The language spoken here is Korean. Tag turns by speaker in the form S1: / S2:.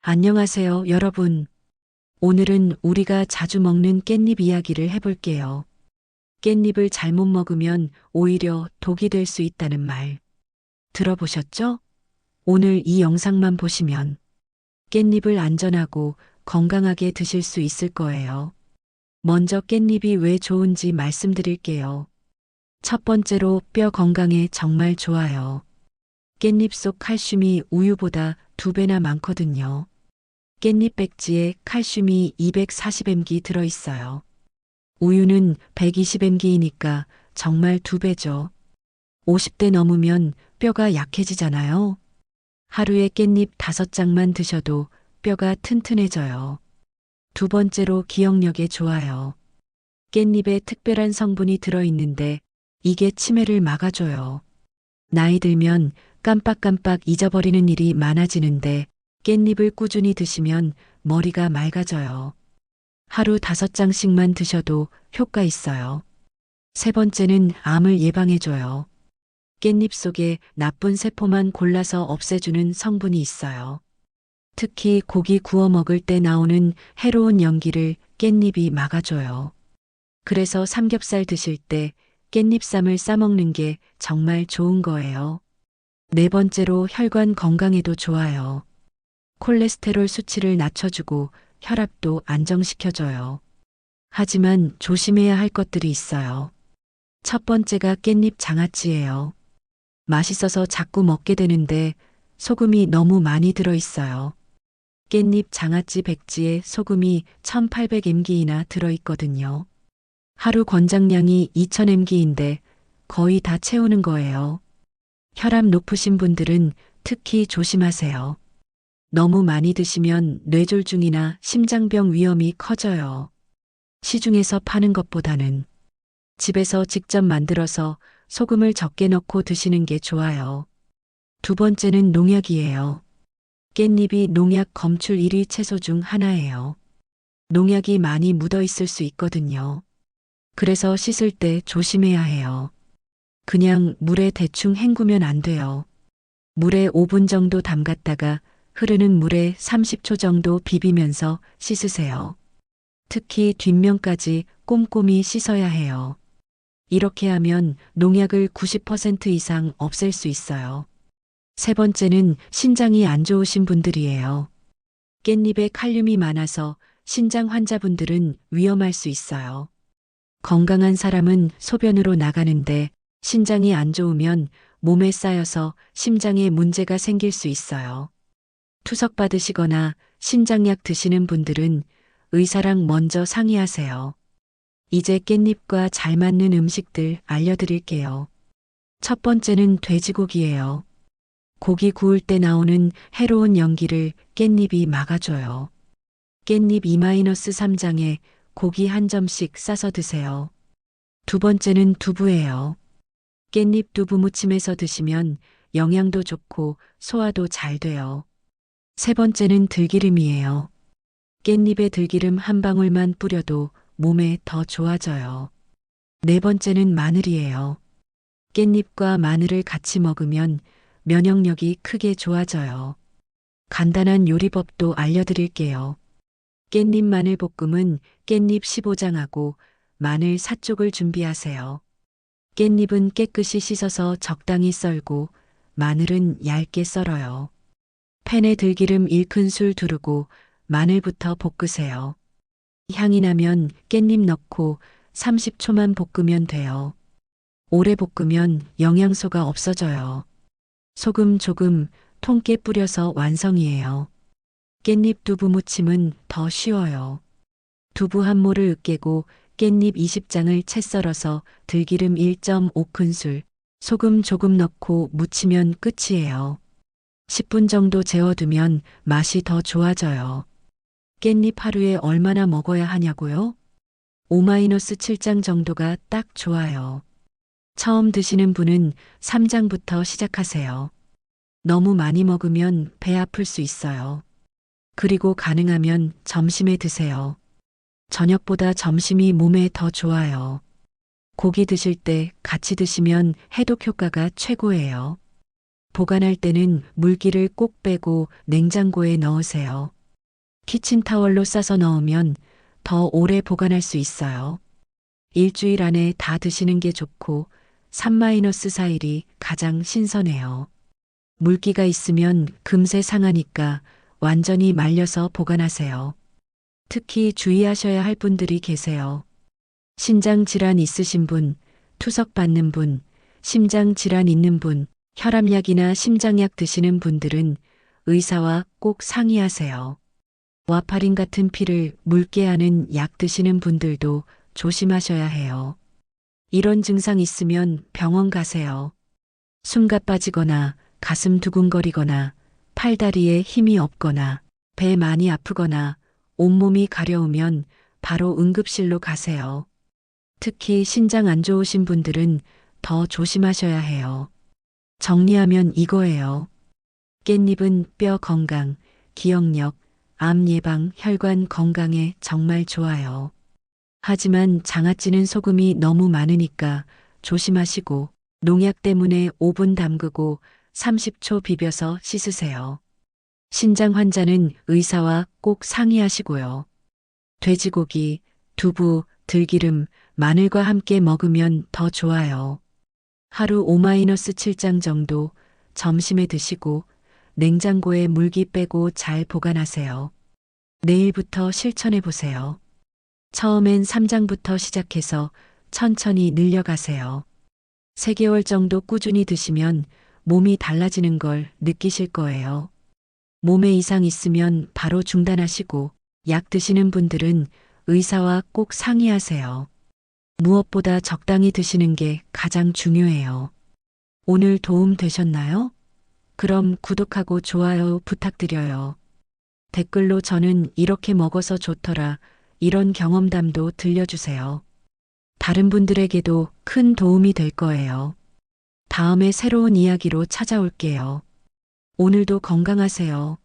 S1: 안녕하세요, 여러분. 오늘은 우리가 자주 먹는 깻잎 이야기를 해볼게요. 깻잎을 잘못 먹으면 오히려 독이 될 수 있다는 말 들어보셨죠? 오늘 이 영상만 보시면 깻잎을 안전하고 건강하게 드실 수 있을 거예요. 먼저 깻잎이 왜 좋은지 말씀드릴게요. 첫 번째로 뼈 건강에 정말 좋아요. 깻잎 속 칼슘이 우유보다 2배나 많거든요. 깻잎 백지에 칼슘이 240mg 들어있어요. 우유는 120mg이니까 정말 2배죠. 50대 넘으면 뼈가 약해지잖아요. 하루에 깻잎 5장만 드셔도 뼈가 튼튼해져요. 두 번째로 기억력에 좋아요. 깻잎에 특별한 성분이 들어있는데 이게 치매를 막아줘요. 나이 들면 깜빡깜빡 잊어버리는 일이 많아지는데 깻잎을 꾸준히 드시면 머리가 맑아져요. 하루 5장씩만 드셔도 효과 있어요. 세 번째는 암을 예방해줘요. 깻잎 속에 나쁜 세포만 골라서 없애주는 성분이 있어요. 특히 고기 구워 먹을 때 나오는 해로운 연기를 깻잎이 막아줘요. 그래서 삼겹살 드실 때 깻잎쌈을 싸먹는 게 정말 좋은 거예요. 네 번째로 혈관 건강에도 좋아요. 콜레스테롤 수치를 낮춰주고 혈압도 안정시켜줘요. 하지만 조심해야 할 것들이 있어요. 첫 번째가 깻잎 장아찌예요. 맛있어서 자꾸 먹게 되는데 소금이 너무 많이 들어있어요. 깻잎 장아찌 백지에 소금이 1800mg이나 들어있거든요. 하루 권장량이 2000mg인데 거의 다 채우는 거예요. 혈압 높으신 분들은 특히 조심하세요. 너무 많이 드시면 뇌졸중이나 심장병 위험이 커져요. 시중에서 파는 것보다는 집에서 직접 만들어서 소금을 적게 넣고 드시는 게 좋아요. 두 번째는 농약이에요. 깻잎이 농약 검출 1위 채소 중 하나예요. 농약이 많이 묻어 있을 수 있거든요. 그래서 씻을 때 조심해야 해요. 그냥 물에 대충 헹구면 안 돼요. 물에 5분 정도 담갔다가 흐르는 물에 30초 정도 비비면서 씻으세요. 특히 뒷면까지 꼼꼼히 씻어야 해요. 이렇게 하면 농약을 90% 이상 없앨 수 있어요. 세 번째는 신장이 안 좋으신 분들이에요. 깻잎에 칼륨이 많아서 신장 환자분들은 위험할 수 있어요. 건강한 사람은 소변으로 나가는데 신장이 안 좋으면 몸에 쌓여서 심장에 문제가 생길 수 있어요. 투석 받으시거나 신장약 드시는 분들은 의사랑 먼저 상의하세요. 이제 깻잎과 잘 맞는 음식들 알려드릴게요. 첫 번째는 돼지고기예요. 고기 구울 때 나오는 해로운 연기를 깻잎이 막아줘요. 깻잎 2-3장에 고기 한 점씩 싸서 드세요. 두 번째는 두부예요. 깻잎 두부 무침해서 드시면 영양도 좋고 소화도 잘 돼요. 세 번째는 들기름이에요. 깻잎에 들기름 한 방울만 뿌려도 몸에 더 좋아져요. 네 번째는 마늘이에요. 깻잎과 마늘을 같이 먹으면 면역력이 크게 좋아져요. 간단한 요리법도 알려드릴게요. 깻잎 마늘 볶음은 깻잎 15장하고 마늘 4쪽을 준비하세요. 깻잎은 깨끗이 씻어서 적당히 썰고 마늘은 얇게 썰어요. 팬에 들기름 1큰술 두르고 마늘부터 볶으세요. 향이 나면 깻잎 넣고 30초만 볶으면 돼요. 오래 볶으면 영양소가 없어져요. 소금 조금 통깨 뿌려서 완성이에요. 깻잎 두부 무침은 더 쉬워요. 두부 한 모를 으깨고 깻잎 20장을 채 썰어서 들기름 1.5큰술, 소금 조금 넣고 무치면 끝이에요. 10분 정도 재워두면 맛이 더 좋아져요. 깻잎 하루에 얼마나 먹어야 하냐고요? 5-7장 정도가 딱 좋아요. 처음 드시는 분은 3장부터 시작하세요. 너무 많이 먹으면 배 아플 수 있어요. 그리고 가능하면 점심에 드세요. 저녁보다 점심이 몸에 더 좋아요. 고기 드실 때 같이 드시면 해독 효과가 최고예요. 보관할 때는 물기를 꼭 빼고 냉장고에 넣으세요. 키친타월로 싸서 넣으면 더 오래 보관할 수 있어요. 일주일 안에 다 드시는 게 좋고 3-4일이 가장 신선해요. 물기가 있으면 금세 상하니까 완전히 말려서 보관하세요. 특히 주의하셔야 할 분들이 계세요. 신장 질환 있으신 분, 투석 받는 분, 심장 질환 있는 분, 혈압약이나 심장약 드시는 분들은 의사와 꼭 상의하세요. 와파린 같은 피를 묽게 하는 약 드시는 분들도 조심하셔야 해요. 이런 증상 있으면 병원 가세요. 숨가 빠지거나 가슴 두근거리거나 팔다리에 힘이 없거나 배 많이 아프거나 온몸이 가려우면 바로 응급실로 가세요. 특히 신장 안 좋으신 분들은 더 조심하셔야 해요. 정리하면 이거예요. 깻잎은 뼈 건강, 기억력, 암 예방, 혈관 건강에 정말 좋아요. 하지만 장아찌는 소금이 너무 많으니까 조심하시고 농약 때문에 5분 담그고 30초 비벼서 씻으세요. 신장 환자는 의사와 꼭 상의하시고요. 돼지고기, 두부, 들기름, 마늘과 함께 먹으면 더 좋아요. 하루 5-7장 정도 점심에 드시고 냉장고에 물기 빼고 잘 보관하세요. 내일부터 실천해 보세요. 처음엔 3장부터 시작해서 천천히 늘려가세요. 3개월 정도 꾸준히 드시면 몸이 달라지는 걸 느끼실 거예요. 몸에 이상 있으면 바로 중단하시고 약 드시는 분들은 의사와 꼭 상의하세요. 무엇보다 적당히 드시는 게 가장 중요해요. 오늘 도움 되셨나요? 그럼 구독하고 좋아요 부탁드려요. 댓글로 저는 이렇게 먹어서 좋더라 이런 경험담도 들려주세요. 다른 분들에게도 큰 도움이 될 거예요. 다음에 새로운 이야기로 찾아올게요. 오늘도 건강하세요.